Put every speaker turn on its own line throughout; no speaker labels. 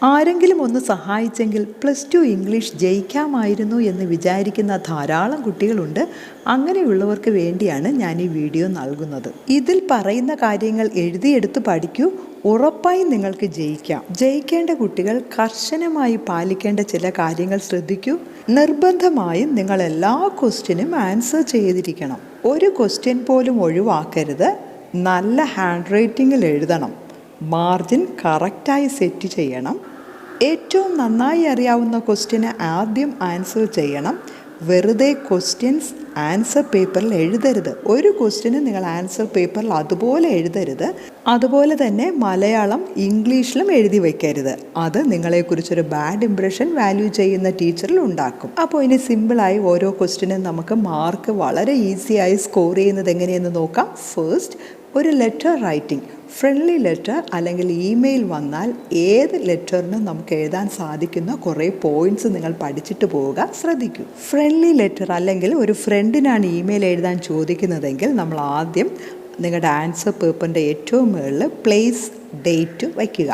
ആരെങ്കിലും ഒന്ന് സഹായിച്ചെങ്കിൽ +2 ഇംഗ്ലീഷ് ജയിക്കാമായിരുന്നു എന്ന് വിചാരിക്കുന്ന ധാരാളം കുട്ടികളുണ്ട്. അങ്ങനെയുള്ളവർക്ക് വേണ്ടിയാണ് ഞാൻ ഈ വീഡിയോ നൽകുന്നത്. ഇതിൽ പറയുന്ന കാര്യങ്ങൾ എഴുതിയെടുത്ത് പഠിക്കൂ. ഉറപ്പായും നിങ്ങൾക്ക് ജയിക്കാം. ജയിക്കേണ്ട കുട്ടികൾ കർശനമായി പാലിക്കേണ്ട ചില കാര്യങ്ങൾ ശ്രദ്ധിക്കൂ. നിർബന്ധമായും നിങ്ങൾ എല്ലാ ക്വസ്റ്റ്യനും ആൻസർ ചെയ്തിരിക്കണം. ഒരു ക്വസ്റ്റ്യൻ പോലും ഒഴിവാക്കരുത്. നല്ല ഹാൻഡ് റൈറ്റിങ്ങിൽ എഴുതണം. മാർജിൻ കറക്റ്റായി സെറ്റ് ചെയ്യണം. ഏറ്റവും നന്നായി അറിയാവുന്ന ക്വസ്റ്റ്യന് ആദ്യം ആൻസർ ചെയ്യണം. വെറുതെ ക്വസ്റ്റ്യൻസ് ആൻസർ പേപ്പറിൽ എഴുതരുത്. ഒരു ക്വസ്റ്റ്യന് നിങ്ങൾ ആൻസർ പേപ്പറിൽ അതുപോലെ എഴുതരുത്. അതുപോലെ തന്നെ മലയാളം ഇംഗ്ലീഷിലും എഴുതി വയ്ക്കരുത്. അത് നിങ്ങളെക്കുറിച്ചൊരു ബാഡ് ഇംപ്രഷൻ വാല്യൂ ചെയ്യുന്ന ടീച്ചറിൽ ഉണ്ടാക്കും. അപ്പോൾ ഇനി സിമ്പിളായി ഓരോ ക്വസ്റ്റ്യനും നമുക്ക് മാർക്ക് വളരെ ഈസിയായി സ്കോർ ചെയ്യുന്നത് എങ്ങനെയെന്ന് നോക്കാം. ഫസ്റ്റ്, ഒരു ലെറ്റർ റൈറ്റിംഗ്. ഫ്രണ്ട്ലി ലെറ്റർ അല്ലെങ്കിൽ ഇമെയിൽ വന്നാൽ ഏത് ലെറ്ററിനും നമുക്ക് എഴുതാൻ സാധിക്കുന്ന കുറേ പോയിന്റ്സ് നിങ്ങൾ പഠിച്ചിട്ട് പോവുക. ശ്രദ്ധിക്കൂ. ഫ്രണ്ട്ലി ലെറ്റർ അല്ലെങ്കിൽ ഒരു ഫ്രണ്ടിനാണ് ഇമെയിൽ എഴുതാൻ ചോദിക്കുന്നതെങ്കിൽ നമ്മൾ ആദ്യം നിങ്ങളുടെ ആൻസർ പേപ്പറിൻ്റെ ഏറ്റവും മുകളിൽ പ്ലേസ്, ഡേറ്റ് വയ്ക്കുക.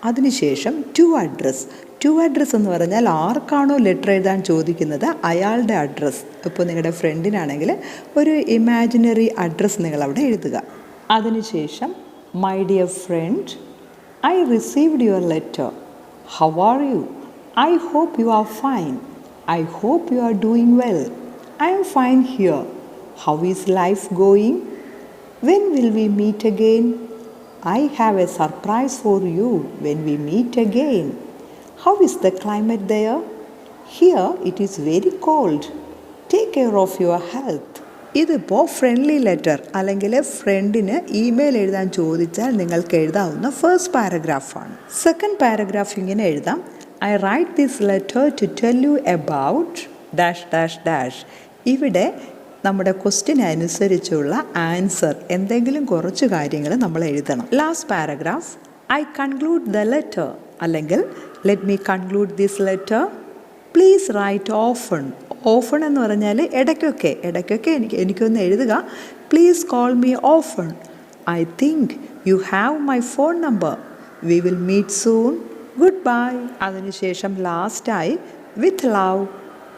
അതിനുശേഷം ടു അഡ്രസ്സ്. ടു അഡ്രസ്സ് എന്ന് പറഞ്ഞാൽ ആർക്കാണോ ലെറ്റർ എഴുതാൻ ചോദിക്കുന്നത് അയാളുടെ അഡ്രസ്സ്. ഇപ്പോൾ നിങ്ങളുടെ ഫ്രണ്ടിനാണെങ്കിൽ ഒരു ഇമാജിനറി അഡ്രസ്സ് നിങ്ങൾ അവിടെ എഴുതുക. അതിനുശേഷം My dear friend, I received your letter. How are you? I hope you are fine. I hope you are doing well. I am fine here. How is life going? When will we meet again? I have a surprise for you when we meet again. How is the climate there? Here it is very cold. Take care of your health. ഇതിപ്പോൾ friendly letter അല്ലെങ്കിൽ ഫ്രണ്ടിന് email എഴുതാൻ ചോദിച്ചാൽ നിങ്ങൾക്ക് എഴുതാവുന്ന first പാരഗ്രാഫാണ്. Second paragraph ഇങ്ങനെ എഴുതാം. I write this letter to tell you about dash dash dash. ഇവിടെ നമ്മുടെ ക്വസ്റ്റ്യൻ അനുസരിച്ചുള്ള ആൻസർ എന്തെങ്കിലും കുറച്ച് കാര്യങ്ങൾ നമ്മൾ എഴുതണം. Last paragraph, I conclude the letter അല്ലെങ്കിൽ let me conclude this letter. Please write often. Often എന്ന് പറഞ്ഞാൽ ഇടയ്ക്കൊക്കെ എനിക്കൊന്ന് എഴുതുക. Please call me often. I think you have my phone number. We will meet soon. Good bye. അതിനുശേഷം ലാസ്റ്റായി with love,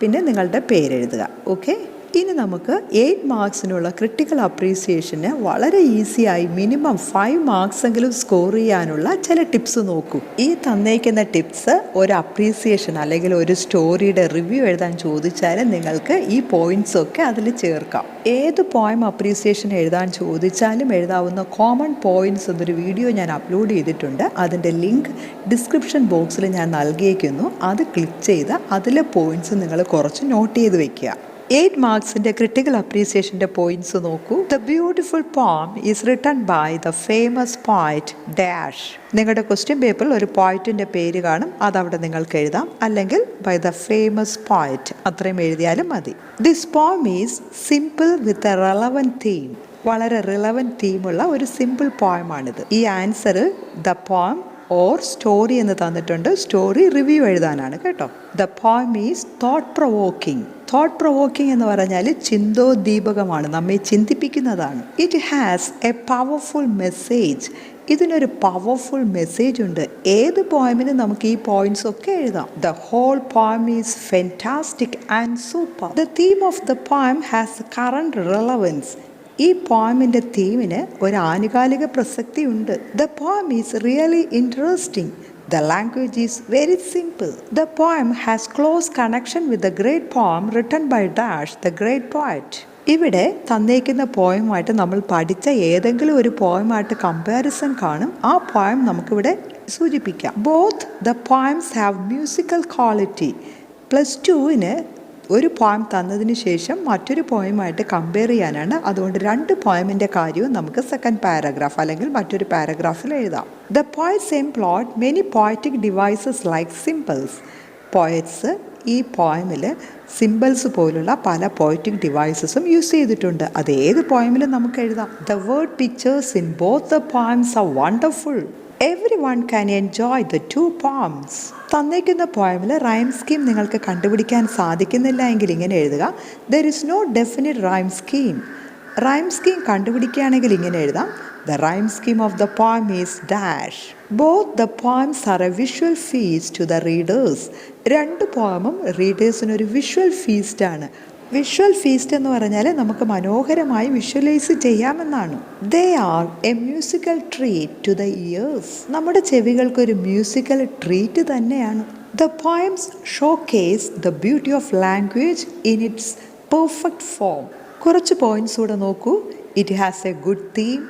പിന്നെ നിങ്ങളുടെ പേരെഴുതുക. ഓക്കെ. ഇനി നമുക്ക് 8 മാർക്സിനുള്ള ക്രിട്ടിക്കൽ അപ്രീസിയേഷന് വളരെ ഈസിയായി മിനിമം 5 മാർക്സ് എങ്കിലും സ്കോർ ചെയ്യാനുള്ള ചില ടിപ്സ് നോക്കൂ. ഈ തന്നേക്കുന്ന ടിപ്സ് ഒരു അപ്രീസിയേഷൻ അല്ലെങ്കിൽ ഒരു സ്റ്റോറിയുടെ റിവ്യൂ എഴുതാൻ ചോദിച്ചാൽ നിങ്ങൾക്ക് ഈ പോയിന്റ്സ് ഒക്കെ അതിൽ ചേർക്കാം. ഏത് പോയം അപ്രീസിയേഷൻ എഴുതാൻ ചോദിച്ചാലും എഴുതാവുന്ന കോമൺ പോയിന്റ്സ് എന്നൊരു വീഡിയോ ഞാൻ അപ്ലോഡ് ചെയ്തിട്ടുണ്ട്. അതിൻ്റെ ലിങ്ക് ഡിസ്ക്രിപ്ഷൻ ബോക്സിൽ ഞാൻ നൽകിയേക്കുന്നു. അത് ക്ലിക്ക് ചെയ്ത് അതിലെ പോയിന്റ്സ് നിങ്ങൾ കുറച്ച് നോട്ട് ചെയ്ത് വെക്കുക. 8 മാർക്സിൻ്റെ ക്രിട്ടിക്കൽ അപ്രീസിയേഷൻ്റെ പോയിന്റ്സ് നോക്കൂ. The beautiful poem is written by the famous poet dash. നിങ്ങളുടെ ക്വസ്റ്റ്യൻ പേപ്പറിൽ ഒരു പോയറ്റിൻ്റെ പേര് കാണും. അതവിടെ നിങ്ങൾക്ക് എഴുതാം. അല്ലെങ്കിൽ ബൈ ദ ഫേമസ് പോയറ്റ്, അത്രയും എഴുതിയാലും മതി. This poem is simple with a relevant theme. വളരെ റിലവൻറ്റ് തീമുള്ള ഒരു സിമ്പിൾ പോയമാണിത്. ഈ ആൻസറിൽ ദ പോം ഓർ സ്റ്റോറി എന്ന് തന്നിട്ടുണ്ട്. സ്റ്റോറി റിവ്യൂ എഴുതാനാണ് കേട്ടോ. The poem is thought provoking. Thought provoking എന്ന് പറഞ്ഞാൽ ചിന്തോദ്ദീപകമാണ്, നമ്മെ ചിന്തിപ്പിക്കുന്നതാണ്. It has a powerful message. ഇതിനൊരു പവർഫുൾ മെസ്സേജ് ഉണ്ട്. ഏത് പോയമിനും നമുക്ക് ഈ പോയിന്റ്സ് ഒക്കെ എഴുതാം. The whole poem is fantastic and super. The theme of the poem has current relevance. ഈ പോയമിൻ്റെ തീമിന് ഒരു ആനുകാലിക പ്രസക്തി ഉണ്ട്. The poem is really interesting. The language is very simple. The poem has close connection with the great poem written by Dash, the great poet. ഇവിടെ തന്നേക്കുന്ന പോയമായിട്ട് നമ്മൾ പഠിച്ച ഏതെങ്കിലും ഒരു പോയമായിട്ട് കമ്പാരിസൺ കാണും. ആ പോയം നമുക്കിവിടെ സൂചിപ്പിക്കാം. Both the poems have musical quality. +2-ന് ഒരു പോയം തന്നതിന് ശേഷം മറ്റൊരു പോയമായിട്ട് കമ്പയർ ചെയ്യാനാണ്. അതുകൊണ്ട് 2 പോയമിൻ്റെ കാര്യവും നമുക്ക് സെക്കൻഡ് പാരഗ്രാഫ് അല്ലെങ്കിൽ മറ്റൊരു പാരഗ്രാഫിൽ എഴുതാം. The poets employed many poetic devices like symbols. Poets ഈ പോയമിൽ സിമ്പിൾസ് പോലുള്ള പല പോയറ്റിക് ഡിവൈസസും യൂസ് ചെയ്തിട്ടുണ്ട്. അത് ഏത് പോയമിലും നമുക്ക് എഴുതാം. The word pictures in both the poems are wonderful. Everyone can enjoy the 2 poems. തന്നേക്കുന്ന പോയമിൽ റൈം സ്കീം നിങ്ങൾക്ക് കണ്ടുപിടിക്കാൻ സാധിക്കുന്നില്ല എങ്കിൽ ഇങ്ങനെ എഴുതുക. There is no definite rhyme scheme. Rhyme scheme കണ്ടുപിടിക്കുകയാണെങ്കിൽ ഇങ്ങനെ എഴുതാം. The rhyme scheme of the poem is dash. Both the poems are a visual feast to the readers. രണ്ട് പോയമും റീഡേഴ്സിനൊരു വിഷ്വൽ ഫീസ്റ്റാണ്. വിഷ്വൽ ഫീസ്റ്റ് എന്ന് പറഞ്ഞാൽ നമുക്ക് മനോഹരമായി വിഷ്വലൈസ് ചെയ്യാമെന്നാണ്. They are a musical treat to the ears. നമ്മുടെ ചെവികൾക്കൊരു മ്യൂസിക്കൽ ട്രീറ്റ് തന്നെയാണ്. The poems showcase the beauty of language in its perfect form. കുറച്ച് പോയിന്റ്സ് കൂടെ നോക്കൂ. It has a good theme.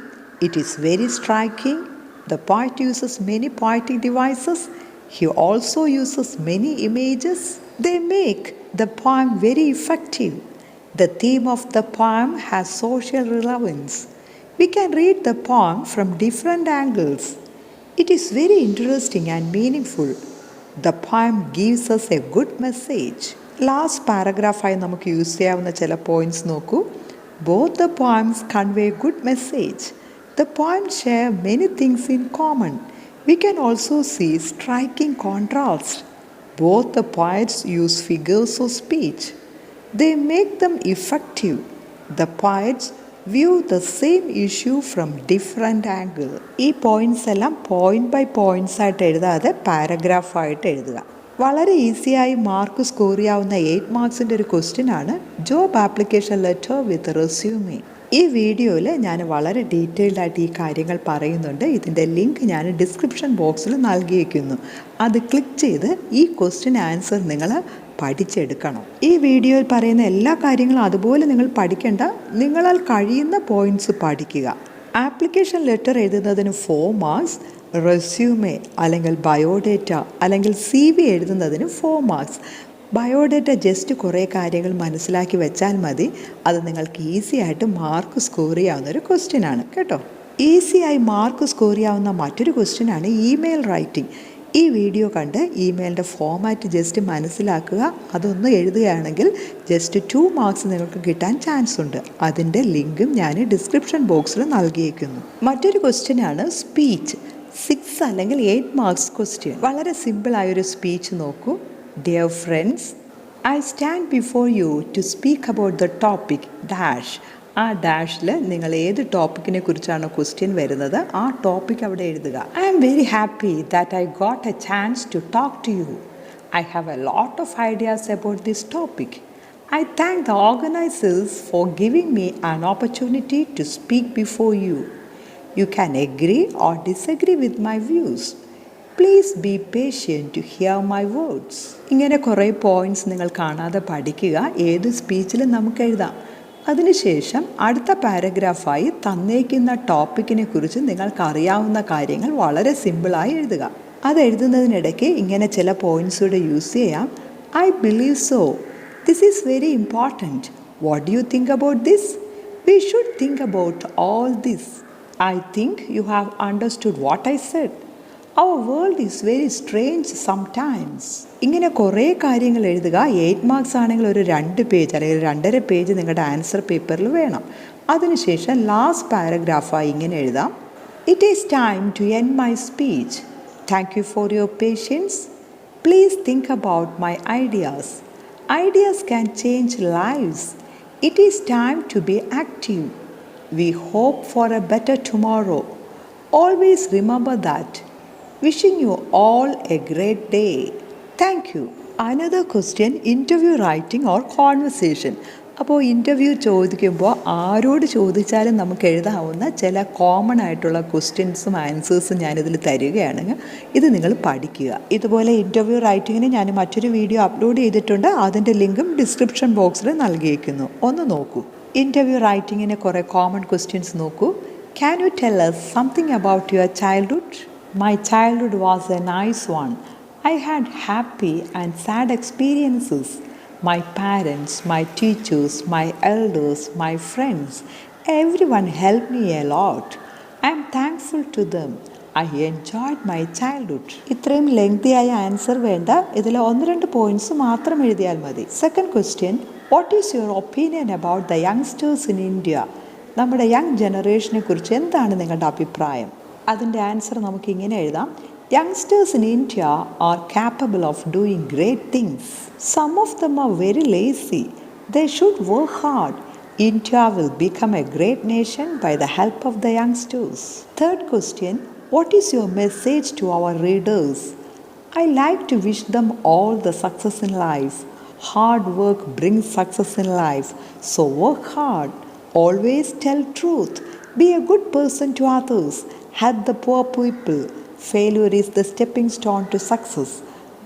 It is very striking. The poet uses many poetic devices. He also uses many images. They make the poem very effective. The theme of the poem has social relevance. We can read the poem from different angles. It is very interesting and meaningful. The poem gives us a good message. ലാസ്റ്റ് പാരഗ്രാഫായി നമുക്ക് use ചെയ്യാവുന്ന ചില points നോക്കൂ. Both the poems convey good message. The poems share many things in common. We can also see striking contrast. Both the poets use figures of speech. They make them effective. The poets view the same issue from different angle. ഈ points എല്ലാം point by points ആയിട്ട് എഴുതാതെ പാരഗ്രാഫായിട്ട് എഴുതുക. വളരെ ഈസിയായി mark score ചെയ്യാവുന്ന 8 മാർക്സിൻ്റെ ഒരു question ആണ് job application letter വിത്ത് resume. ഈ വീഡിയോയിൽ ഞാൻ വളരെ ഡീറ്റെയിൽഡ് ആയിട്ട് ഈ കാര്യങ്ങൾ പറയുന്നുണ്ട്. ഇതിൻ്റെ ലിങ്ക് ഞാൻ ഡിസ്ക്രിപ്ഷൻ ബോക്സിൽ നൽകിയിരിക്കുന്നു. അത് ക്ലിക്ക് ചെയ്ത് ഈ ക്വസ്റ്റ്യൻ ആൻസർ നിങ്ങൾ പഠിച്ചെടുക്കണം. ഈ വീഡിയോയിൽ പറയുന്ന എല്ലാ കാര്യങ്ങളും അതുപോലെ നിങ്ങൾ പഠിക്കേണ്ട, നിങ്ങളാൽ കഴിയുന്ന പോയിന്റ്സ് പഠിക്കുക. ആപ്ലിക്കേഷൻ ലെറ്റർ എഴുതുന്നതിന് 4 മാർക്സ്, റെസ്യൂമേ അല്ലെങ്കിൽ ബയോഡേറ്റ അല്ലെങ്കിൽ CV എഴുതുന്നതിന് 4 മാർക്സ്. ബയോഡേറ്റ ജസ്റ്റ് കുറേ കാര്യങ്ങൾ മനസ്സിലാക്കി വെച്ചാൽ മതി. അത് നിങ്ങൾക്ക് ഈസി ആയിട്ട് മാർക്ക് സ്കോർ ചെയ്യാവുന്ന ഒരു ക്വസ്റ്റ്യൻ ആണ് കേട്ടോ. ഈസിയായി മാർക്ക് സ്കോർ ചെയ്യാവുന്ന മറ്റൊരു ക്വസ്റ്റ്യൻ ആണ് ഇമെയിൽ റൈറ്റിംഗ്. ഈ വീഡിയോ കണ്ട് ഇമെയിലിൻ്റെ ഫോമാറ്റ് ജസ്റ്റ് മനസ്സിലാക്കുക. അതൊന്ന് എഴുതുകയാണെങ്കിൽ ജസ്റ്റ് 2 മാർക്സ് നിങ്ങൾക്ക് കിട്ടാൻ ചാൻസ് ഉണ്ട്. അതിൻ്റെ ലിങ്കും ഞാൻ ഡിസ്ക്രിപ്ഷൻ ബോക്സിൽ നൽകിയേക്കുന്നു. മറ്റൊരു ക്വസ്റ്റ്യൻ ആണ് സ്പീച്ച്. 6 അല്ലെങ്കിൽ 8 മാർക്സ് ക്വസ്റ്റ്യൻ. വളരെ സിമ്പിളായൊരു സ്പീച്ച് നോക്കൂ. Dear friends, I stand before you to speak about the topic dash. ആ ഡാഷിൽ നിങ്ങൾ ഏത് ടോപ്പിക്കിനെ കുറിച്ചാണോ ക്വസ്റ്റ്യൻ വരുന്നത് ആ ടോപ്പിക് അവിടെ എഴുതുക. I am very happy that I got a chance to talk to you. I have a lot of ideas about this topic. I thank the organisers for giving me an opportunity to speak before you. You can agree or disagree with my views. Please be patient to hear my words. ഇങ്ങനെ കുറേ points നിങ്ങൾ കാണാതെ പഠിക്കുക. ഏത് സ്പീച്ചിലും നമുക്ക് എഴുതാം. അതിനുശേഷം അടുത്ത പാരഗ്രാഫായി തന്നേക്കുന്ന ടോപ്പിക്കിനെ കുറിച്ച് നിങ്ങൾക്കറിയാവുന്ന കാര്യങ്ങൾ വളരെ സിമ്പിളായി എഴുതുക. അത് എഴുതുന്നതിനിടയ്ക്ക് ഇങ്ങനെ ചില പോയിന്റ്സ് കൂടെ യൂസ് ചെയ്യാം. I believe so. This is very important. What do you think about this? We should think about all this. I think you have understood what I said. Our world is very strange sometimes. ഇങ്ങനെ കുറേ കാര്യങ്ങൾ എഴുതുക. 8 marks ആണെങ്കിൽ ഒരു 2 page അല്ലെങ്കിൽ 2.5 page നിങ്ങളുടെ answer പേപ്പറിൽ വേണം. അതിനുശേഷം ലാസ്റ്റ് പാരഗ്രാഫായി ഇങ്ങനെ എഴുതാം. It is time to end my speech. Thank you for your patience. Please think about my ideas. Ideas can change lives. It is time to be active. We hope for a better tomorrow. Always remember that. Wishing you all a great day. Thank you. Another question, interview writing or conversation. അപ്പോൾ interview ചോദിക്കുമ്പോൾ ആരോട് ചോദിച്ചാലും നമുക്ക് എഴുതാവുന്ന ചില common ആയിട്ടുള്ള ക്വസ്റ്റ്യൻസും ആൻസേഴ്സും ഞാനിതിൽ തരികയാണെങ്കിൽ ഇത് നിങ്ങൾ പഠിക്കുക. ഇതുപോലെ ഇൻ്റർവ്യൂ റൈറ്റിങ്ങിന് ഞാൻ മറ്റൊരു വീഡിയോ അപ്ലോഡ് ചെയ്തിട്ടുണ്ട്. അതിൻ്റെ ലിങ്കും ഡിസ്ക്രിപ്ഷൻ ബോക്സിൽ നൽകിയിരിക്കുന്നു. ഒന്ന് നോക്കൂ. ഇൻ്റർവ്യൂ റൈറ്റിങ്ങിന് കുറേ കോമൺ ക്വസ്റ്റ്യൻസ് നോക്കൂ. Can you tell us something about your childhood? My childhood was a nice one. I had happy and sad experiences. My parents, my teachers, my elders, my friends, everyone helped me a lot. I am thankful to them. I enjoyed my childhood. ഇത്രയും lengthy ആയ answer വേണ്ട. ഇതിൽ 1-2 points മാത്രം എഴുതിയാൽ മതി. Second question, what is your opinion about the youngsters in India? നമ്മുടെ young ജനറേഷനെ കുറിച്ച് എന്താണ് നിങ്ങളുടെ അഭിപ്രായം? അതിൻ്റെ ആൻസർ നമുക്ക് ഇങ്ങനെ എഴുതാം. Youngsters in India are capable of doing great things. Some of them are very lazy. They should work hard. India will become a great nation by the help of the youngsters. Third question, what is your message to our readers? I like to wish them all the success in life. Hard work brings success in life, so work hard. Always tell truth. Be a good person to others. Help the poor people. Failure is the stepping stone to success.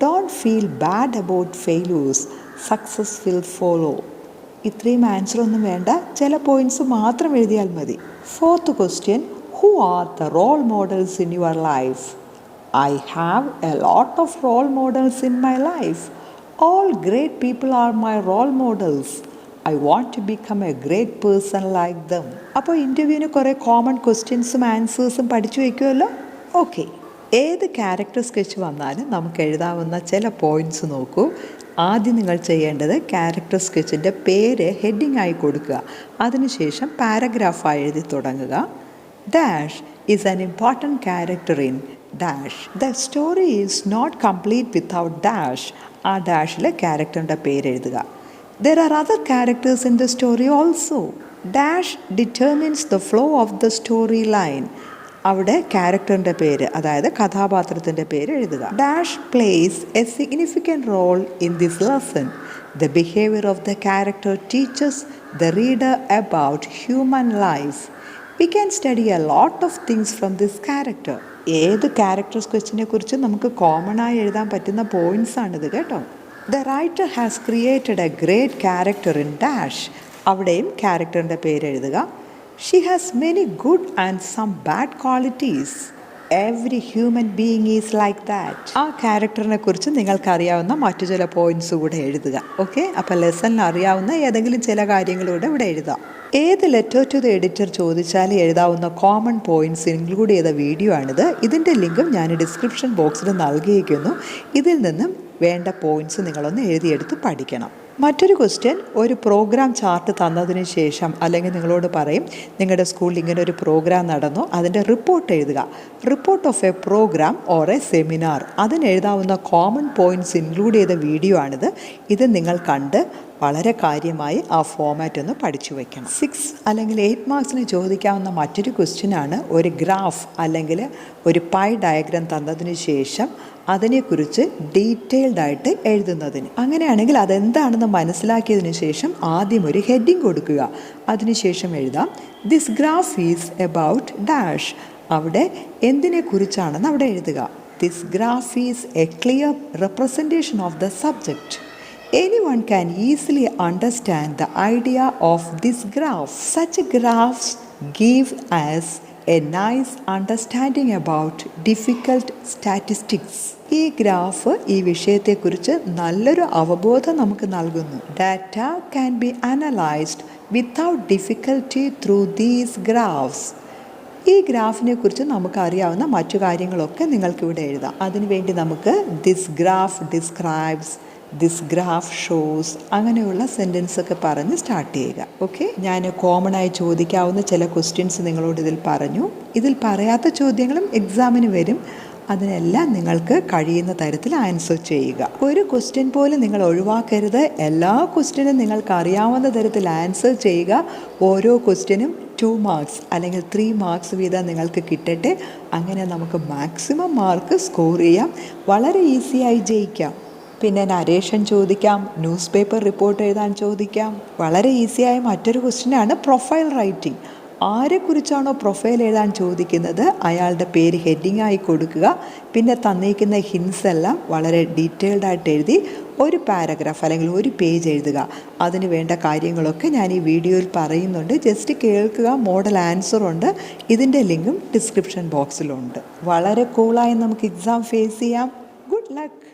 Don't feel bad about failures. Success will follow. ഇത്രയും answer ഒന്നും വേണ്ട, ചില points മാത്രം എഴുതിയാൽ മതി. Fourth question, who are the role models in your life? I have a lot of role models in my life. All great people are my role models. I want to become a great person like them. അപ്പോൾ ഇൻ്റർവ്യൂവിന് കുറേ common ക്വസ്റ്റ്യൻസും ആൻസേഴ്സും പഠിച്ചു വയ്ക്കുമല്ലോ. Okay, ഏത് character sketch വന്നാലും നമുക്ക് എഴുതാവുന്ന ചില points നോക്കൂ. ആദ്യം നിങ്ങൾ ചെയ്യേണ്ടത് ക്യാരക്ടർ സ്കെച്ചിൻ്റെ പേര് ഹെഡിങ് ആയി കൊടുക്കുക. അതിനുശേഷം പാരഗ്രാഫായി എഴുതി തുടങ്ങുക. Dash is an important character in dash. The story is not complete without dash. ആ ഡാഷിൽ ക്യാരക്ടറിൻ്റെ പേര് എഴുതുക. There are other characters in the story also. Dash determines the flow of the story line. അവിടെ ക്യാരക്ടറിൻ്റെ പേര്, അതായത് കഥാപാത്രത്തിൻ്റെ പേര് എഴുതുക. Dash plays a significant role in this lesson. The behaviour of the character teaches the reader about human life. We can study a lot of things from this character. ഏത് character സ്കെച്ചിനെ കുറിച്ച് നമുക്ക് കോമൺ ആയി എഴുതാൻ പറ്റുന്ന points ആണിത് കേട്ടോ. The writer has created A great character in dash. അവിടെയും ക്യാരക്ടറിൻ്റെ പേര് എഴുതുക. She has many good and some bad qualities. Every human being is like that. ആ ക്യാരക്ടറിനെ കുറിച്ച് നിങ്ങൾക്കറിയാവുന്ന മറ്റു ചില പോയിന്റ്സ് കൂടെ എഴുതുക. ഓക്കെ, അപ്പോൾ ലെസണിൽ അറിയാവുന്ന ഏതെങ്കിലും ചില കാര്യങ്ങളൂടെ ഇവിടെ എഴുതാം. ഏത് ലെറ്റർ ടു ദ എഡിറ്റർ ചോദിച്ചാൽ എഴുതാവുന്ന കോമൺ പോയിന്റ്സ് ഇൻക്ലൂഡ് ചെയ്ത വീഡിയോ ആണിത്. ഇതിൻ്റെ ലിങ്കും ഞാൻ ഡിസ്ക്രിപ്ഷൻ ബോക്സിൽ നൽകിയിരിക്കുന്നു. ഇതിൽ നിന്നും വേണ്ട പോയിന്റ്സ് നിങ്ങളൊന്ന് എഴുതിയെടുത്ത് പഠിക്കണം. മറ്റൊരു ക്വസ്റ്റ്യൻ, ഒരു പ്രോഗ്രാം ചാർട്ട് തന്നതിന് ശേഷം അല്ലെങ്കിൽ നിങ്ങളോട് പറയും നിങ്ങളുടെ സ്കൂളിൽ ഇങ്ങനെ ഒരു പ്രോഗ്രാം നടന്നു, അതിൻ്റെ റിപ്പോർട്ട് എഴുതുക. Report of a programme or a seminar. അതിനെഴുതാവുന്ന കോമൺ പോയിൻറ്റ്സ് ഇൻക്ലൂഡ് ചെയ്ത വീഡിയോ ആണിത്. ഇത് നിങ്ങൾ കണ്ട് വളരെ കാര്യമായി ആ ഫോമാറ്റ് ഒന്ന് പഠിച്ചു വയ്ക്കണം. 6 അല്ലെങ്കിൽ 8 മാർക്സിന് ചോദിക്കാവുന്ന മറ്റൊരു ക്വസ്റ്റ്യനാണ് ഒരു ഗ്രാഫ് അല്ലെങ്കിൽ ഒരു പൈ ഡയഗ്രാം തന്നതിന് ശേഷം അതിനെക്കുറിച്ച് ഡീറ്റെയിൽഡ് ആയിട്ട് എഴുതുന്നതിന്. അങ്ങനെയാണെങ്കിൽ അതെന്താണെന്ന് മനസ്സിലാക്കിയതിന് ശേഷം ആദ്യം ഒരു ഹെഡിങ് കൊടുക്കുക. അതിനുശേഷം എഴുതാം this graph is about dash. അവിടെ എന്തിനെക്കുറിച്ചാണെന്ന് അവിടെ എഴുതുക. This graph is A clear representation of the subject. Anyone can easily understand the idea of this graph. Such graphs give us a nice understanding about difficult statistics. ഈ graph ഈ വിഷയത്തെക്കുറിച്ച് നല്ലൊരു അവബോധം നമുക്ക് നൽകുന്നു. Data can be analysed without difficulty through these graphs. ഈ ഗ്രാഫിനെ കുറിച്ച് നമുക്ക് അറിയാവുന്ന മറ്റു കാര്യങ്ങളൊക്കെ നിങ്ങൾക്കിവിടെ എഴുതാം. അതിനുവേണ്ടി നമുക്ക് this graph describes, this graph shows, അങ്ങനെയുള്ള സെൻറ്റൻസൊക്കെ പറഞ്ഞ് സ്റ്റാർട്ട് ചെയ്യുക. ഓക്കെ, ഞാൻ കോമൺ ആയി ചോദിക്കാവുന്ന ചില ക്വസ്റ്റ്യൻസ് നിങ്ങളോട് ഇതിൽ പറഞ്ഞു. ഇതിൽ പറയാത്ത ചോദ്യങ്ങളും എക്സാമിന് വരും. അതിനെല്ലാം നിങ്ങൾക്ക് കഴിയുന്ന തരത്തിൽ ആൻസർ ചെയ്യുക. ഒരു ക്വസ്റ്റ്യൻ പോലും നിങ്ങൾ ഒഴിവാക്കരുത്. എല്ലാ ക്വസ്റ്റ്യനും നിങ്ങൾക്ക് അറിയാവുന്ന തരത്തിൽ ആൻസർ ചെയ്യുക. ഓരോ ക്വസ്റ്റ്യനും 2 മാർക്സ് അല്ലെങ്കിൽ 3 മാർക്സ് വീതം നിങ്ങൾക്ക് കിട്ടട്ടെ. അങ്ങനെ നമുക്ക് മാക്സിമം മാർക്ക് സ്കോർ ചെയ്യാം, വളരെ ഈസിയായി ജയിക്കാം. പിന്നെ നരേഷൻ ചോദിക്കാം, ന്യൂസ് പേപ്പർ റിപ്പോർട്ട് എഴുതാൻ ചോദിക്കാം. വളരെ ഈസിയായ മറ്റൊരു ക്വസ്റ്റ്യനാണ് പ്രൊഫൈൽ റൈറ്റിംഗ്. ആരെക്കുറിച്ചാണോ പ്രൊഫൈൽ എഴുതാൻ ചോദിക്കുന്നത് അയാളുടെ പേര് ഹെഡിങ് ആയി കൊടുക്കുക. പിന്നെ തന്നിരിക്കുന്ന ഹിൻസ് എല്ലാം വളരെ ഡീറ്റെയിൽഡ് ആയിട്ട് എഴുതി ഒരു പാരഗ്രാഫ് അല്ലെങ്കിൽ ഒരു പേജ് എഴുതുക. അതിന് വേണ്ട കാര്യങ്ങളൊക്കെ ഞാൻ ഈ വീഡിയോയിൽ പറയുന്നുണ്ട്. ജസ്റ്റ് കേൾക്കുക. മോഡൽ ആൻസർ ഉണ്ട്. ഇതിൻ്റെ ലിങ്കും ഡിസ്ക്രിപ്ഷൻ ബോക്സിലുണ്ട്. വളരെ കൂളായി നമുക്ക് എക്സാം ഫേസ് ചെയ്യാം. Good luck.